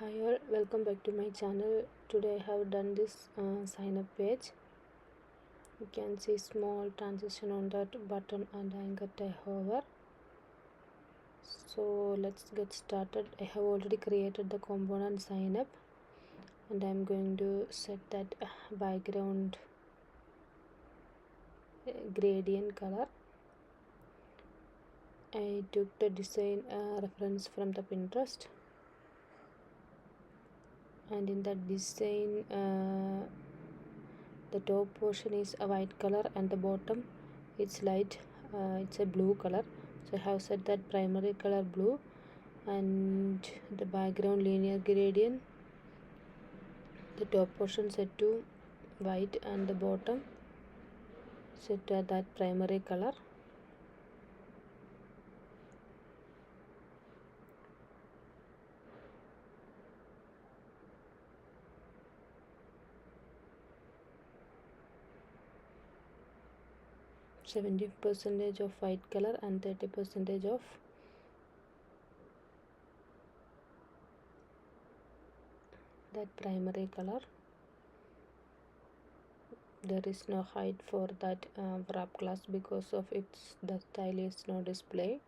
Hi all, welcome back to my channel. Today I have done this sign up page. You can see small transition on that button and anchor I hover. So let's get started. I have already created the component sign up and I'm going to set that background gradient color. I took the design reference from the Pinterest, and in that design the top portion is a white color and the bottom it's light, it's a blue color. So I have set that primary color blue, and the background linear gradient, the top portion set to white and the bottom set at that primary color. %70 of white color and 30% of that primary color. There is no height for that wrap class because of its the style is no display.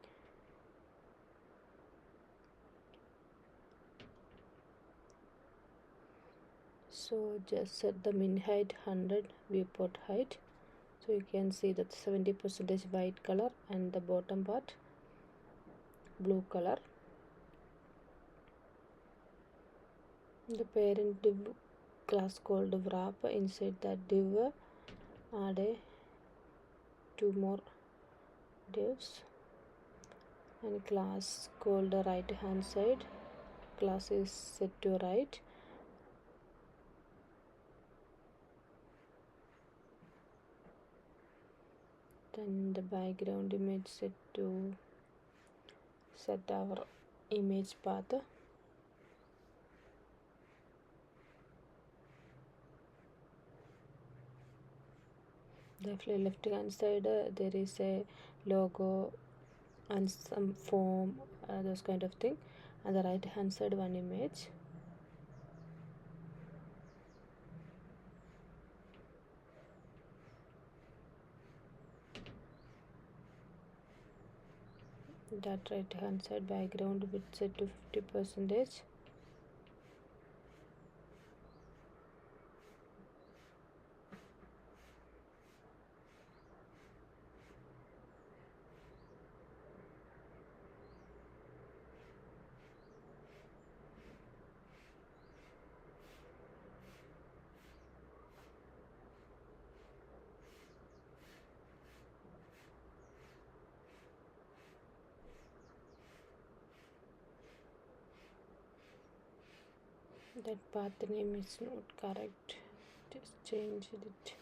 So just set the min height 100, viewport height. So you can see that 70% white color and the bottom part blue color. The parent div class called wrap. Inside that div add two more divs, and class called the right hand side. Class is set to right. Then the background image set to set our image path. The left hand side there is a logo and some form, those kind of thing, and the right hand side one image. That right hand side background width set to 50%. That path name is not correct, just change it.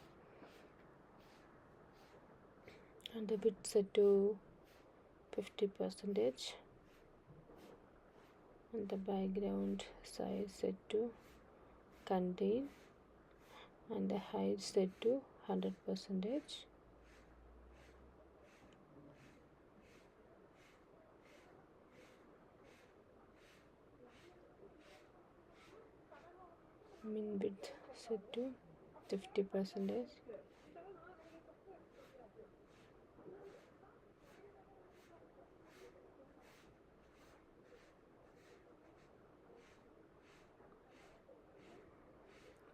And the width set to 50%, and the background size set to contain, and the height set to 100%. Min width set to 50%.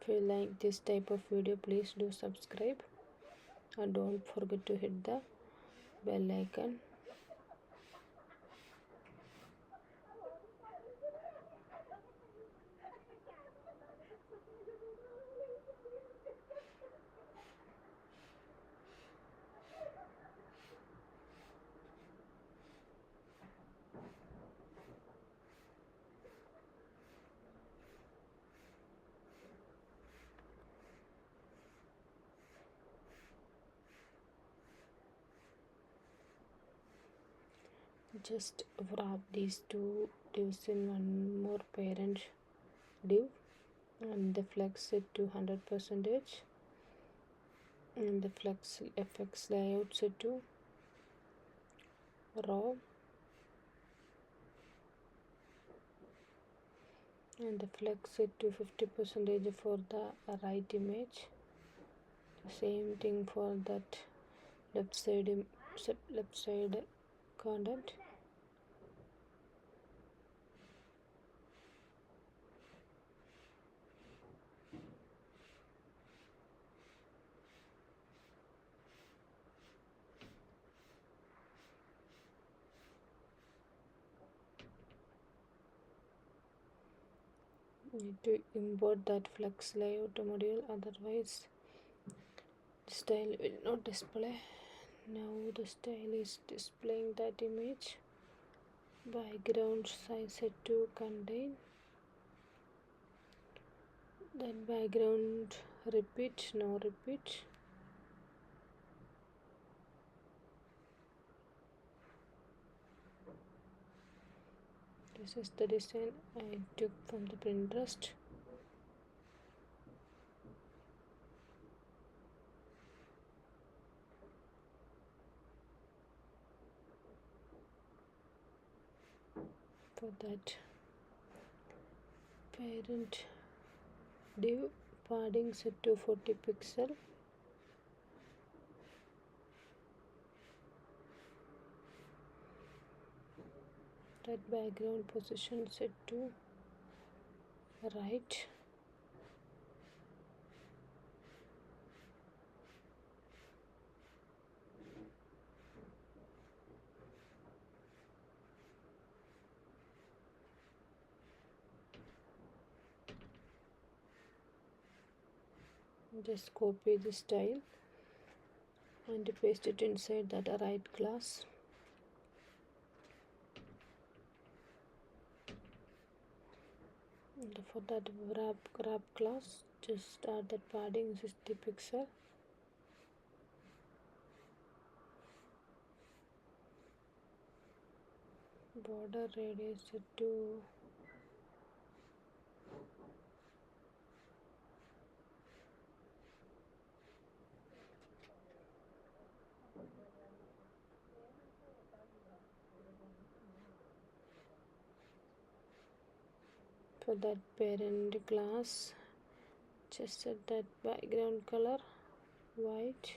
If you like this type of video, please do subscribe and don't forget to hit the bell icon. Just wrap these two divs in one more parent div, and the flex set to 100%, and the flex FX layout set to raw, and the flex set to 50% for the right image. Same thing for that left side content. Need to import that flex layout module, otherwise the style will not display. Now the style is displaying that image. Background size set to contain. That background repeat, no repeat. This is the design I took from the Pinterest. For that parent div padding set to 40 pixel. That background position set to right. Just copy the style and paste it inside that right class. And for that wrap class, just add that padding 60 pixel. Border radius set to for that parent class, just set that background color white.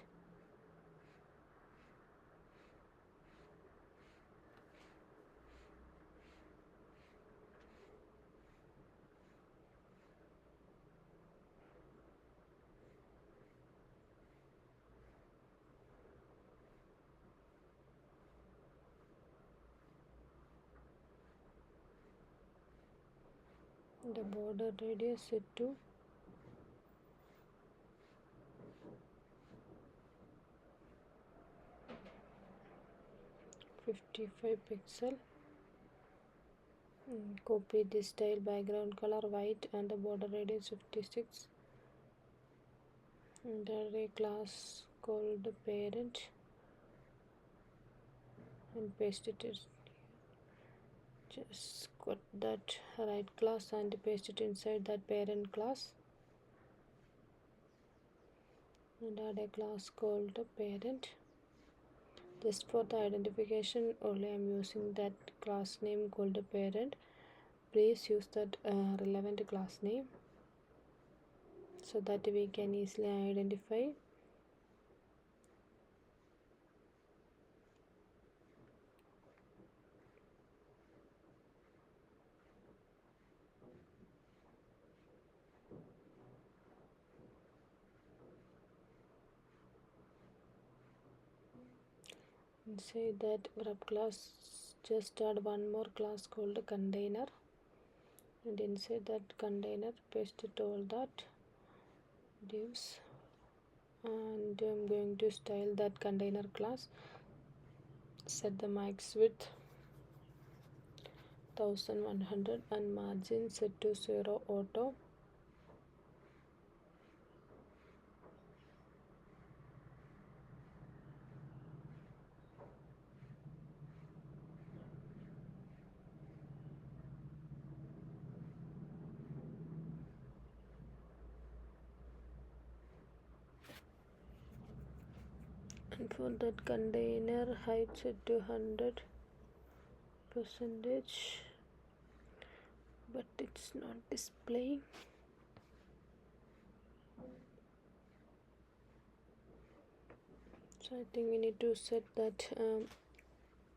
The border radius set to 55 pixel. Copy this style, background color white and the border radius 56. And a class called parent and paste it. Just cut that right class and paste it inside that parent class, and add a class called parent. Just for the identification only, I am using that class name called parent. Please use that relevant class name so that we can easily identify. Inside that wrap class, just add one more class called container, and inside that container paste it all that divs, and I'm going to style that container class. Set the max width 1100 and margin set to 0 auto. And for that container height set to 100%, but it it's not displaying. So I think we need to set that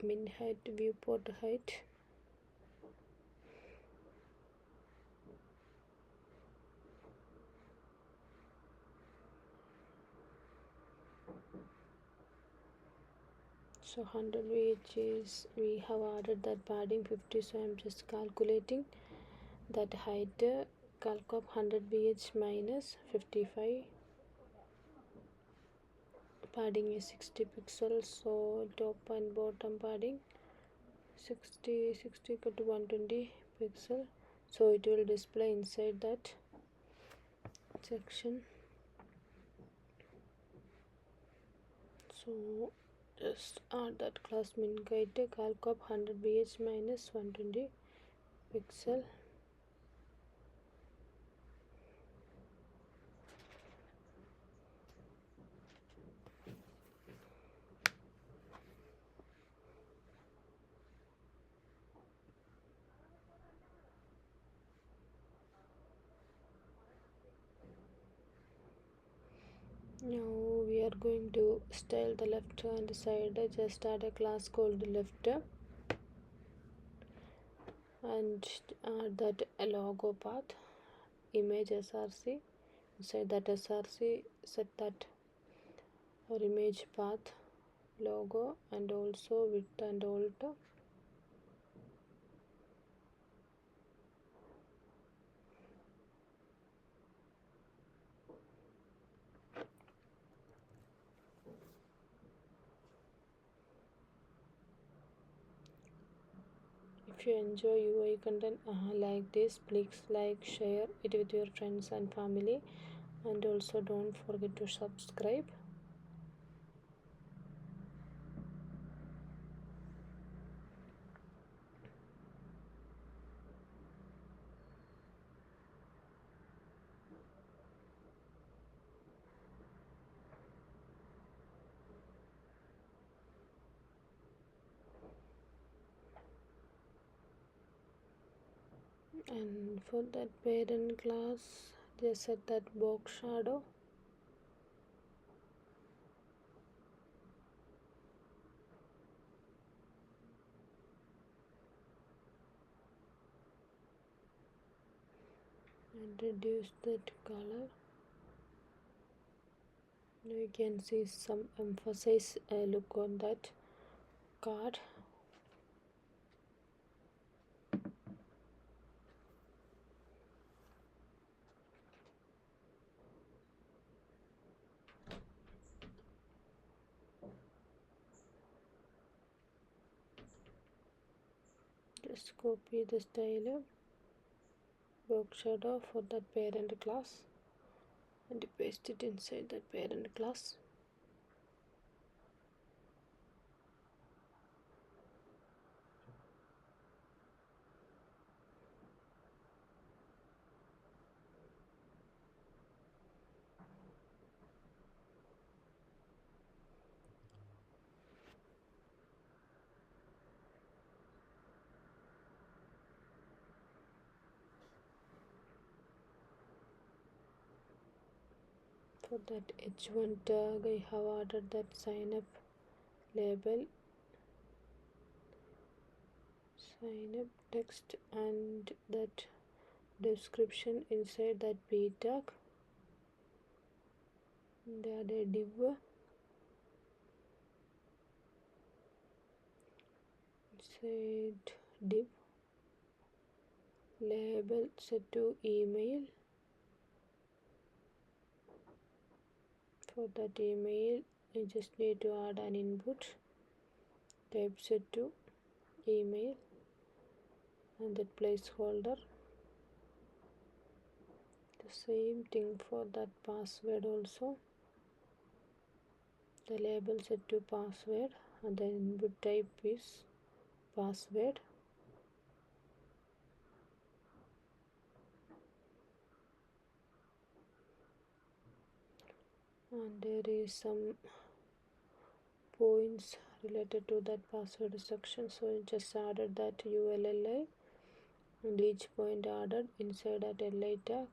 min height, viewport height. So 100 VH is, we have added that padding 50, so I'm just calculating that height. Calc of 100 VH minus 55, padding is 60 pixels, so top and bottom padding 60 equal to 120 pixel, so it will display inside that section. So just add that class min height, calc of 100 VH minus 120 pixel. Now we are going to style the left hand side. Just add a class called left and add that a logo path, image src. Inside that src, set that our image path, logo, and also width and alt. If you enjoy UI content like this, please like, share it with your friends and family, and also don't forget to subscribe. And for that parent class, just set that box shadow. And reduce that color. Now you can see some emphasize look on that card. Just copy the style box shadow for that parent class and paste it inside that parent class. For that h1 tag, I have added that sign up label, sign up text, and that description inside that p tag. And add a div inside div, label set to email. For that email, I just need to add an input, type set to email, and that placeholder. The same thing for that password also. The label set to password and the input type is password. And there is some points related to that password section, so I just added that ULLI and each point added inside at li tag.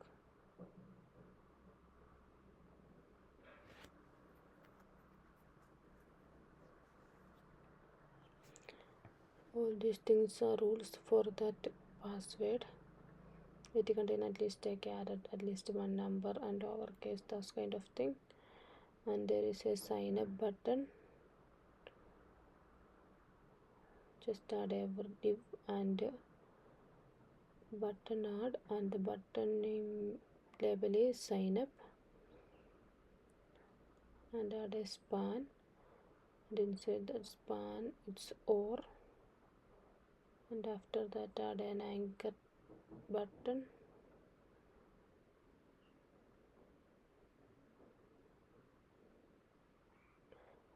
All these things are rules for that password. It contain at least added at least one number and lowercase, that kind of thing. And there is a sign up button. Just add a div and button add, and the button name label is sign up, and add a span, and inside that span it's or, and after that add an anchor button.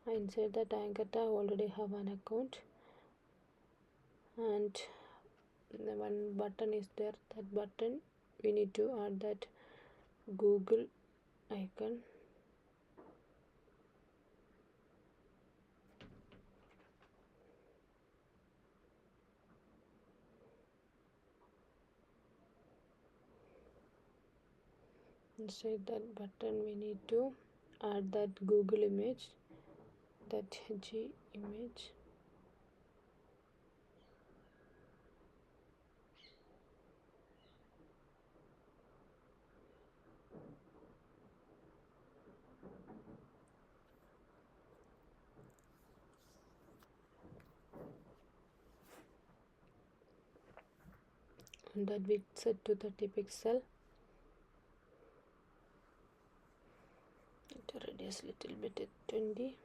Inside that anchor tag already have an account, and the one button is there. That button we need to add that Google icon. Inside that button we need to add that Google image, that G image. And that we set to 30 pixel. To reduce little bit at 20.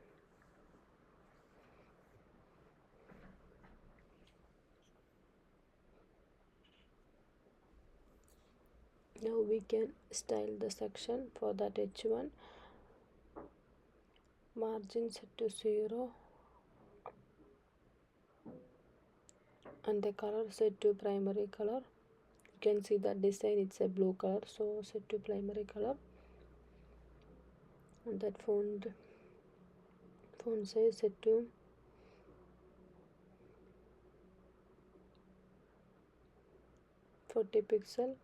Now we can style the section. For that H1, margin set to 0 and the color set to primary color. You can see that design, it's a blue color, so set to primary color. And that font size set to 40 pixel.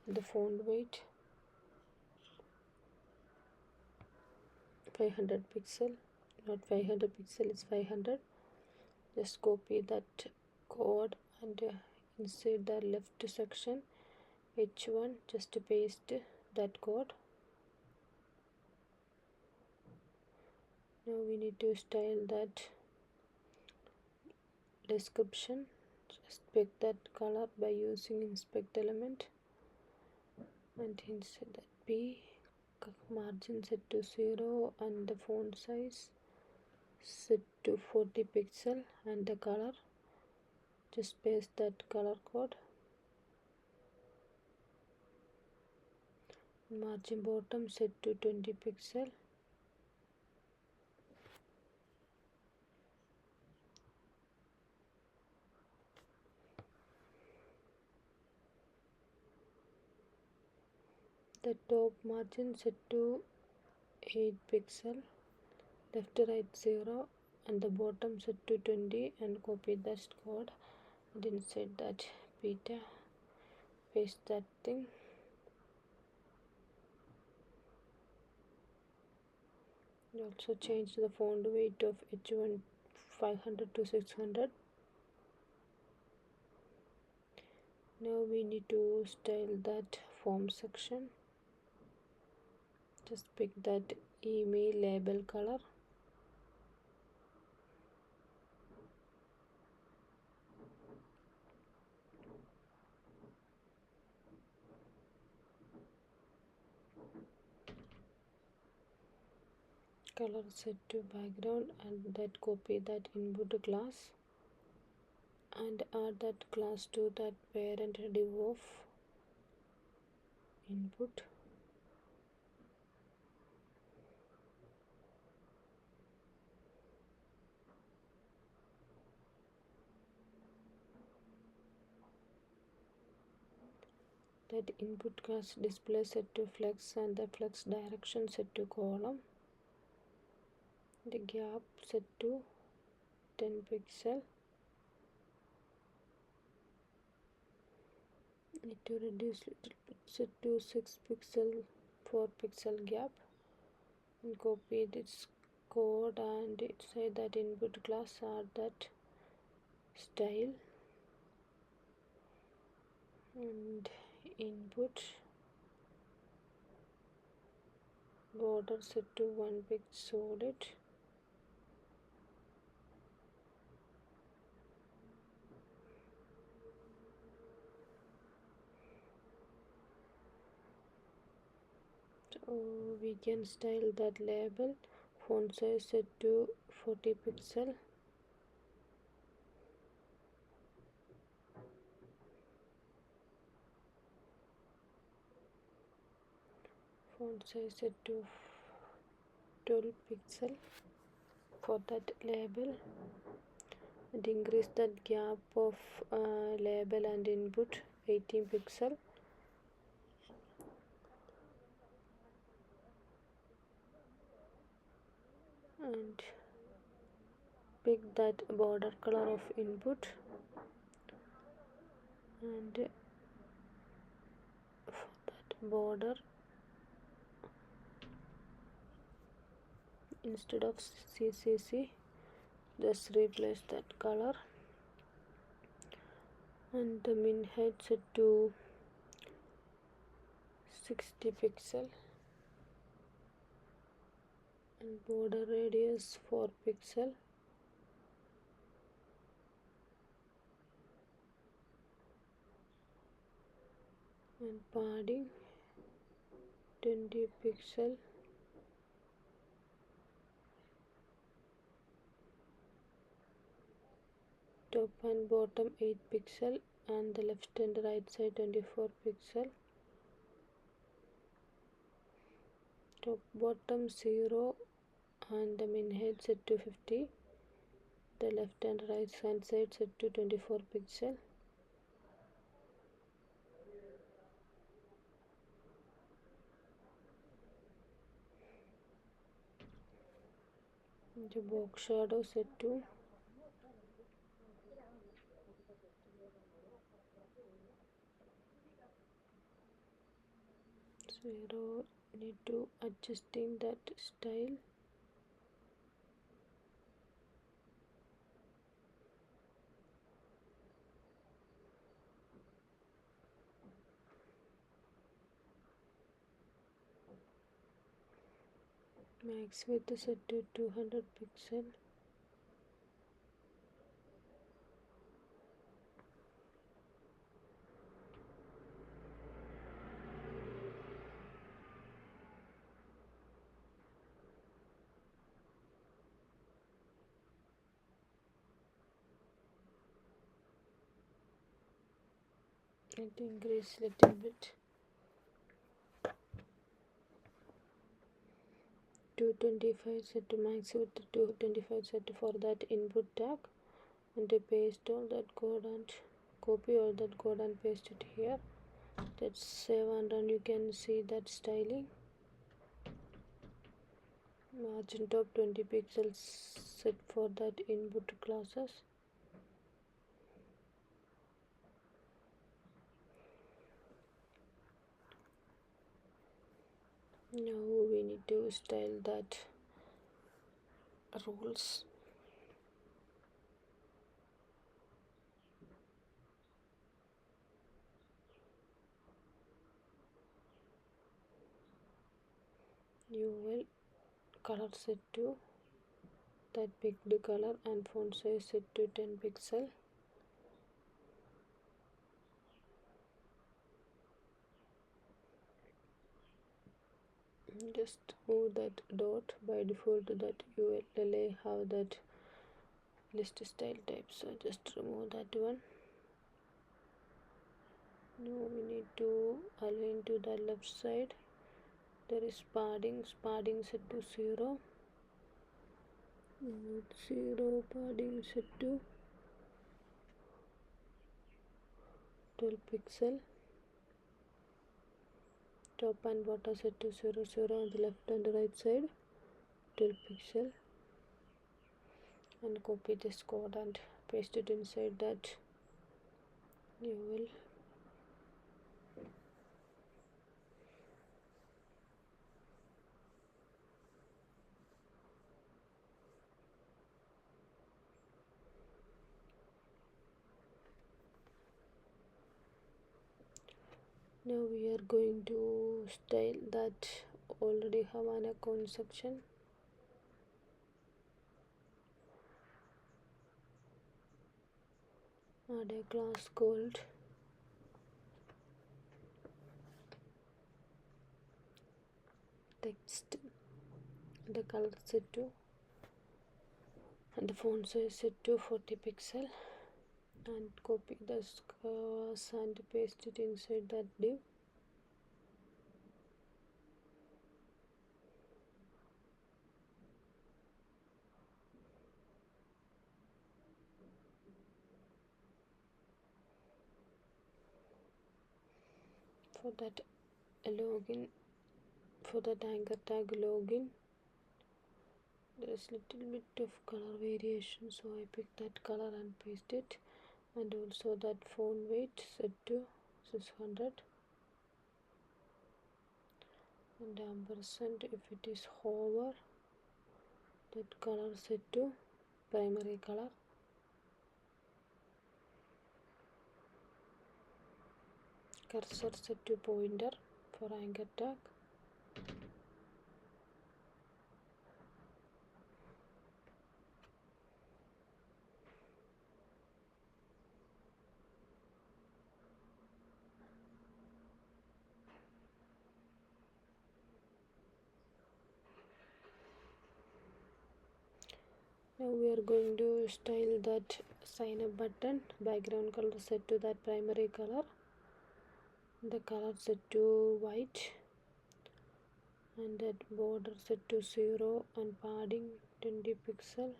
The font weight 500 pixel, not 500 pixel, it's 500. Just copy that code and inside the left section H1, just paste that code. Now we need to style that description. Just pick that color by using inspect element, and inside that P, margin set to 0 and the font size set to 40 pixel, and the color, just paste that color code. Margin bottom set to 20 pixel. The top margin set to 8 pixel, left to right 0, and the bottom set to 20, and copy that code and inside that beta paste that thing. You also change the font weight of H1 500 to 600. Now we need to style that form section. Just pick that email label color. Color set to background, and that copy that input class and add that class to that parent div of input. That input class display set to flex, and the flex direction set to column. The gap set to 10 pixel. Need to reduce little bit, set to 6 pixel 4 pixel gap, and copy this code and say that input class are that style, and input border set to 1 pixel solid, so we can style that label. Font size set to 40 pixel, font size set to 12 pixel for that label, and increase that gap of label and input 18 pixel, and pick that border color of input, and for that border instead of CCC just replace that color, and the min height set to 60 pixel, and border radius 4 pixel, and padding 20 pixel, top and bottom 8 pixel, and the left and right side 24 pixel, top bottom 0, and the min height set to 50, the left and right hand side set to 24 pixel, the box shadow set to 0. Need to adjusting that style, max width set to 200 pixel, and increase little bit 225 set to max width, 225 set for that input tag, and to paste all that code and copy all that code and paste it here. Let's save and run. You can see that styling, margin top 20 pixels set for that input classes. Now we need to style that rules. You will color set to that picked color, and font size set to 10 pixel. Just move that dot. By default that ULLA have that list style type, so just remove that one. Now we need to align to the left side. There is padding set to 0, 0, padding set to 12 pixel, top and bottom set to 0, 0 on the left and right side 12 pixel, and copy this code and paste it inside that UL. Now we are going to style that already have an account section. Add a class called text, the color set to, and the font size set to 40 pixel, and copy the and paste it inside that div. For that login, for that anchor tag login, there is little bit of color variation, so I pick that color and paste it, and also that font weight set to 600, and ampersand if it is hover, that color set to primary color. Cursor set to pointer for anchor tag. Now we are going to style that sign up button. Background color set to that primary color, the color set to white, and that border set to 0, and padding 20 pixel.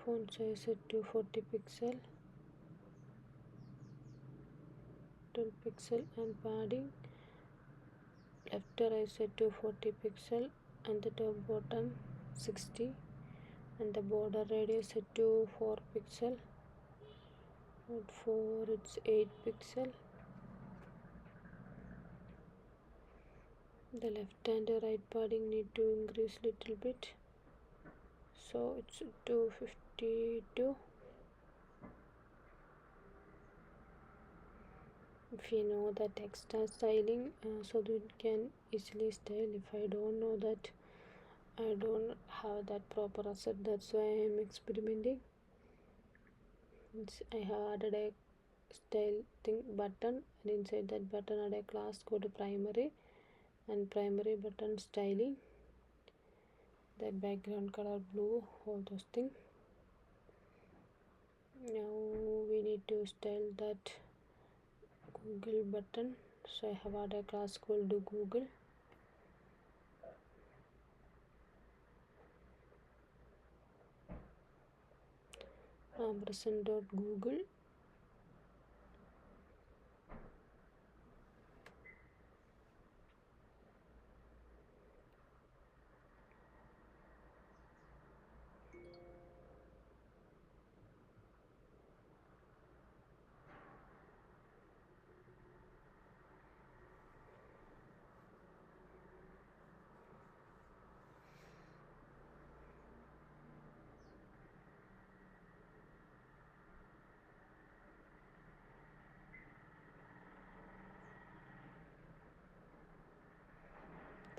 Font size set to 40 pixel, 12 pixel, and padding left right set to 40 pixel, and the top button 60, and the border radius set to 4 pixel, and for it's 8 pixel. The left and the right padding need to increase little bit, so it's 252. If you know that extra styling, so that you can easily style. If I don't know that, I don't have that proper asset, that's why I am experimenting. I have added a style thing button, and inside that button add a class called primary, and primary button styling, that background color blue, all those things. Now we need to style that Google button, so I have added a class called Google. Ampersand.google.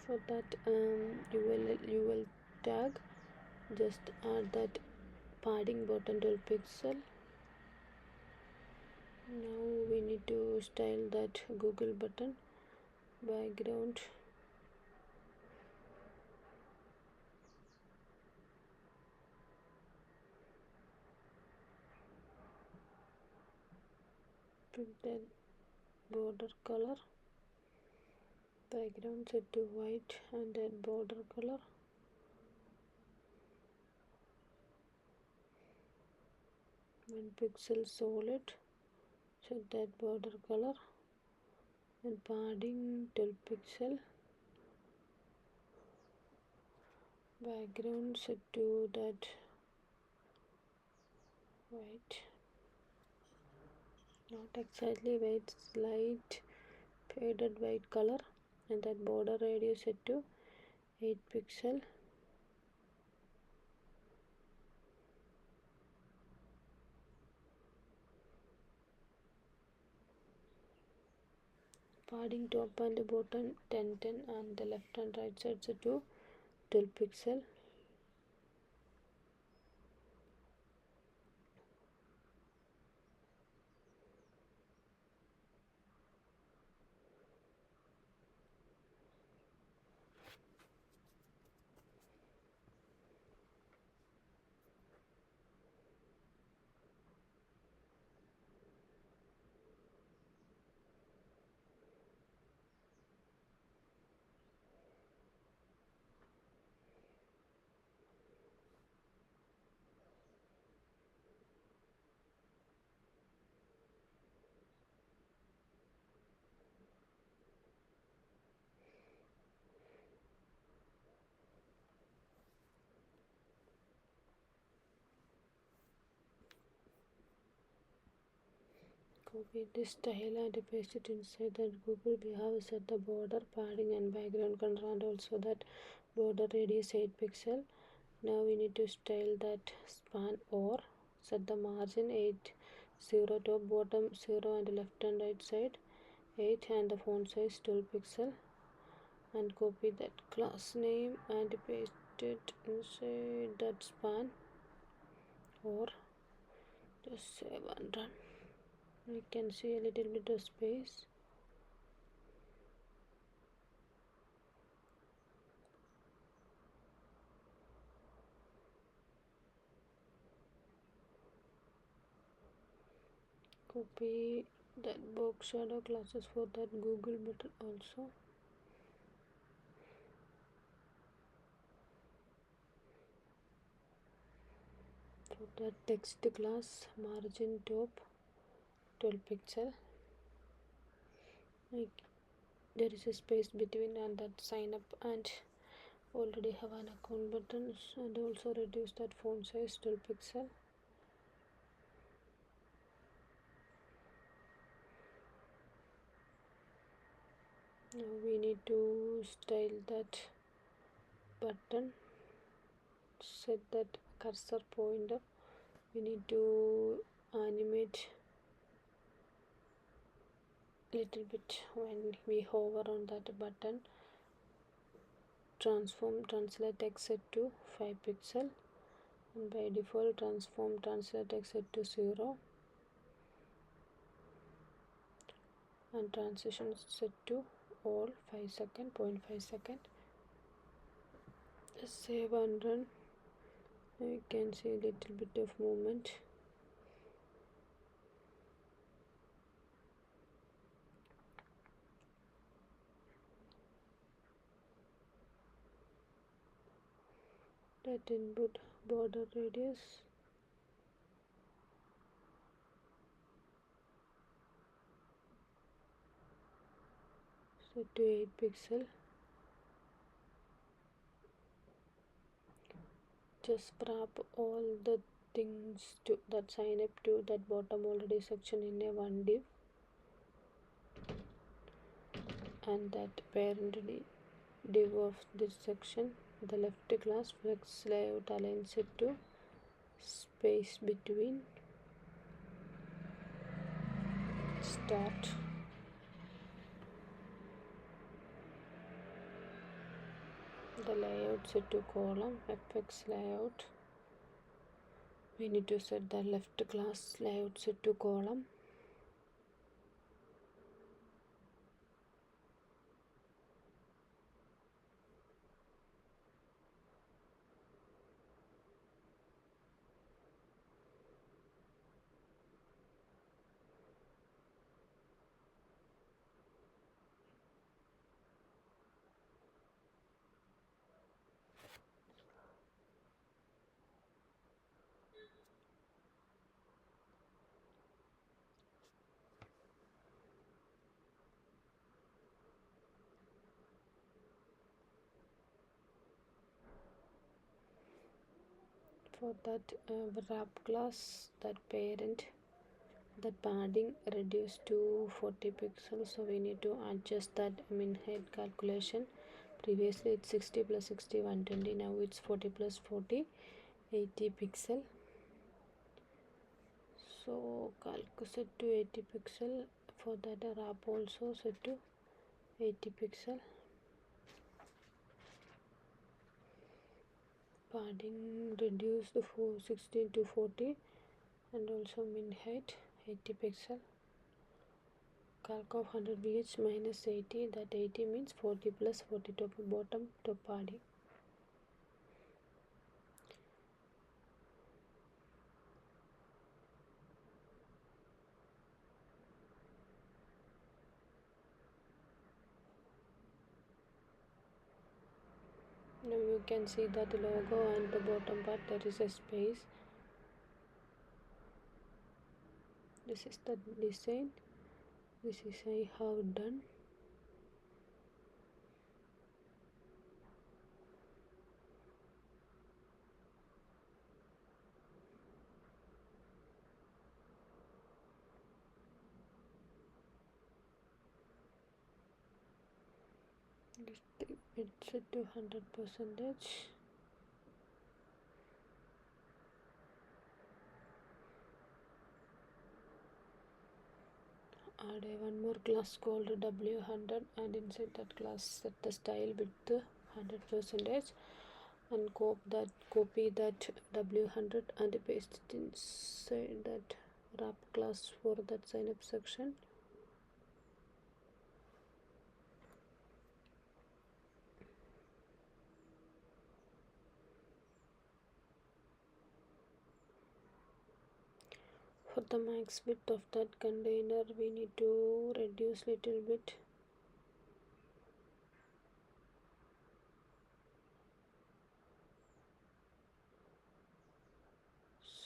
For that UL tag, just add that padding button 12 pixel. Now we need to style that Google button. Background pick that border color, background set to white, and that border color 1 pixel solid, set that border color, and padding 12 pixel, background set to that white, not exactly white, slight faded white color, and that border radius set to 8 pixel. padding top and bottom 10 and the left and right side set to 12 pixel. Copy this style and paste it inside that Google. We have set the border, padding and background color and also that border radius 8 pixel. Now we need to style that span or set the margin 8, 0 top bottom 0 and left and right side 8 and the font size 12 pixel, and copy that class name and paste it inside that span or just save and run. You can see a little bit of space. Copy that box shadow classes for that Google button also. For that text class, margin top 12 pixel. Like there is a space between and that sign up and already have an account buttons, and also reduce that font size 12 pixel. Now we need to style that button, set that cursor pointer. We need to animate little bit when we hover on that button. Translate text set to 5 pixel, and by default translate text set to 0 and transition set to all 5 second, 0.5 second. Just save and run. You can see a little bit of movement. That input border radius set to 8 pixel. Just wrap all the things to that sign up to that bottom already section in a one div, and that parent div of this section, the left class flex layout aligns it to space between start. The layout set to column, fx layout. We need to set the left class layout set to column. For that wrap class, that parent, that padding reduced to 40 pixels, so we need to adjust that head calculation. Previously it's 60 plus 60 120, now it's 40 plus 40 80 pixel. So calc set to 80 pixel. For that wrap also set to 80 pixel. Padding reduced for 16 to 40, and also min height 80 pixel. Calc of 100 vh minus 80, that 80 means 40 plus 40 top bottom top padding. Now you can see that the logo and the bottom part there is a space. This is the design. This is I have done. It's set to 100%. Add one more class called W100, and inside that class set the style with 100%, and copy that W100 and paste it inside that wrap class for that sign up section. For the max width of that container, we need to reduce little bit.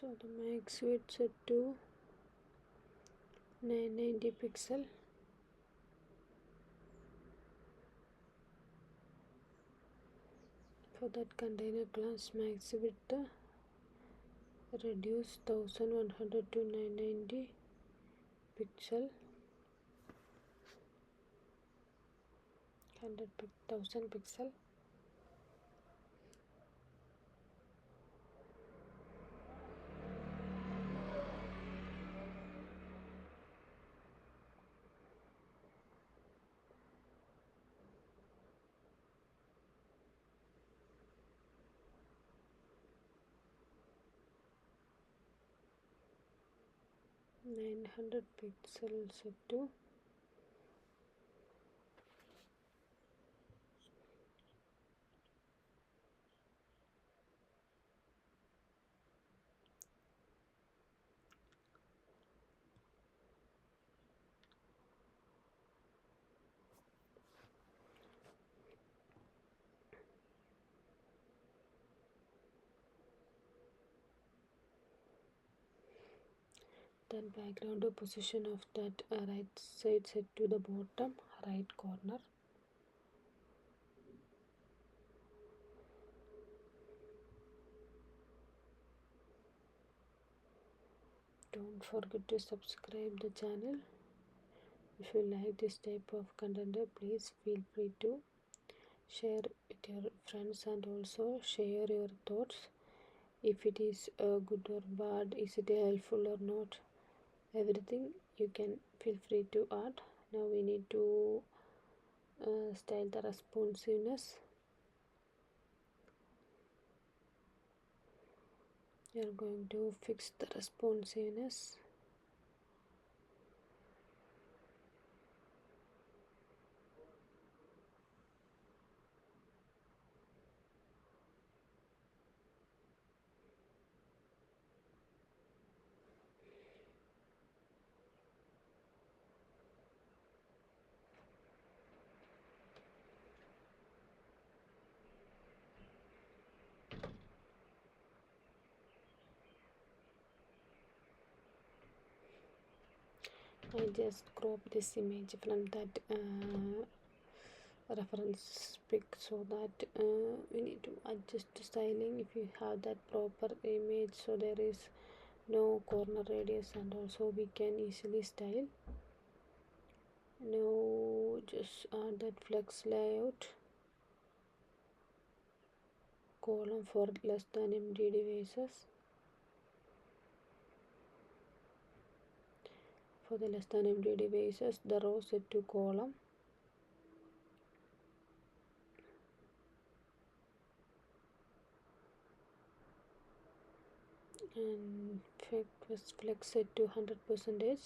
So the max width set to 990 pixel. For that container class, max width reduce 1100 to 990 pixel. 100,000 pixel. Nine hundred pixels set to then background position of that right side set to the bottom right corner. Don't forget to subscribe the channel. If you like this type of content, please feel free to share with your friends, and also share your thoughts. If it is good or bad, is it helpful or not, everything you can feel free to add. Now we need to style the responsiveness. We are going to fix the responsiveness. I just crop this image from that reference pic, so that we need to adjust the styling. If you have that proper image, so there is no corner radius, and also we can easily style. Now just add that flex layout column for less than MD devices. For the less than MD devices, the row set to column. and flex set to 100%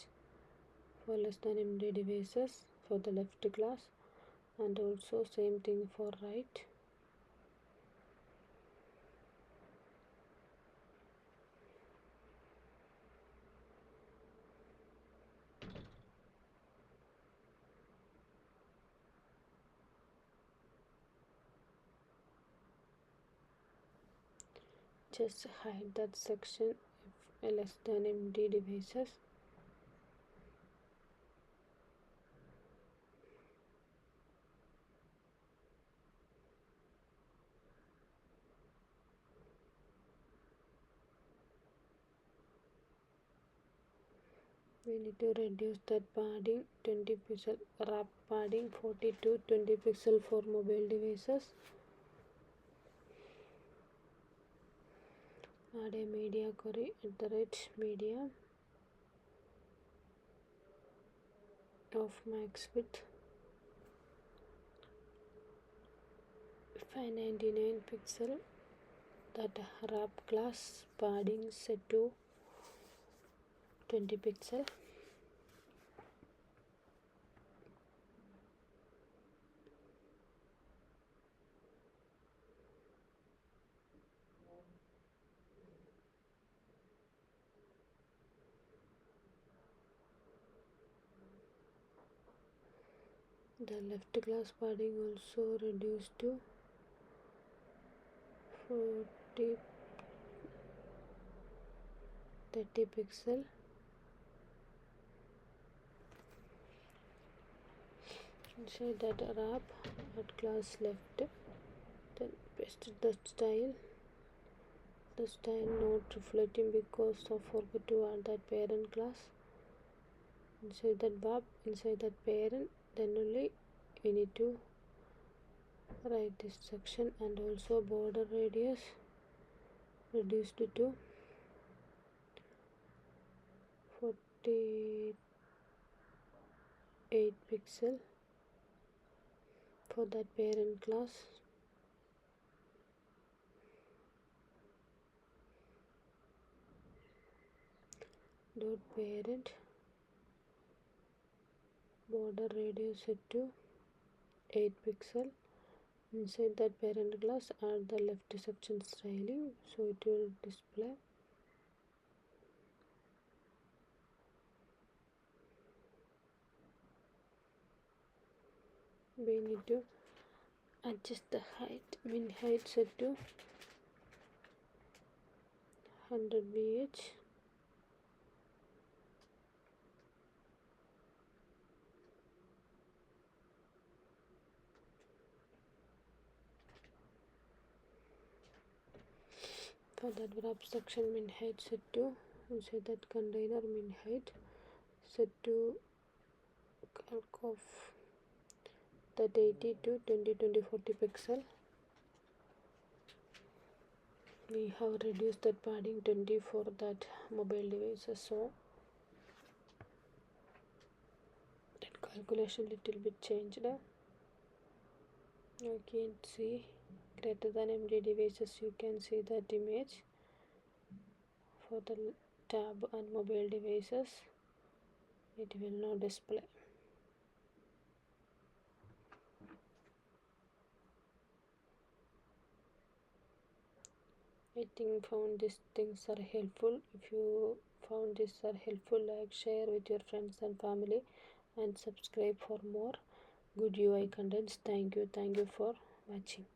for less than MD devices for the left class, and also same thing for right. Just hide that section if less than MD devices. We need to reduce that padding 20 pixel, wrap padding 40 to 20 pixel for mobile devices. Add a media query @media of max width 599 pixel, that wrap class padding set to 20 pixel. The left class padding also reduced to 30 pixel. Inside that wrap at class left, then paste the style not reflecting because of forget to add that parent class. Inside that wrap, inside that parent, then only we need to write this section, and also border radius reduced to 48 pixel for that parent class. Dot parent border radius set to 8 pixel. Inside that parent class, add the left section styling so it will display. We need to adjust the height, min height set to 100 VH. For that wrap section, min height set to, inside that container, min height set to calc of that 80 to 20 pixel. We have reduced that padding 20 for that mobile devices, so that calculation little bit changed. You can see greater than MD devices, you can see that image. For the tab and mobile devices, it will not display. I think found these things are helpful. If you found these are helpful, like, share with your friends and family, and subscribe for more good UI contents. Thank you for watching.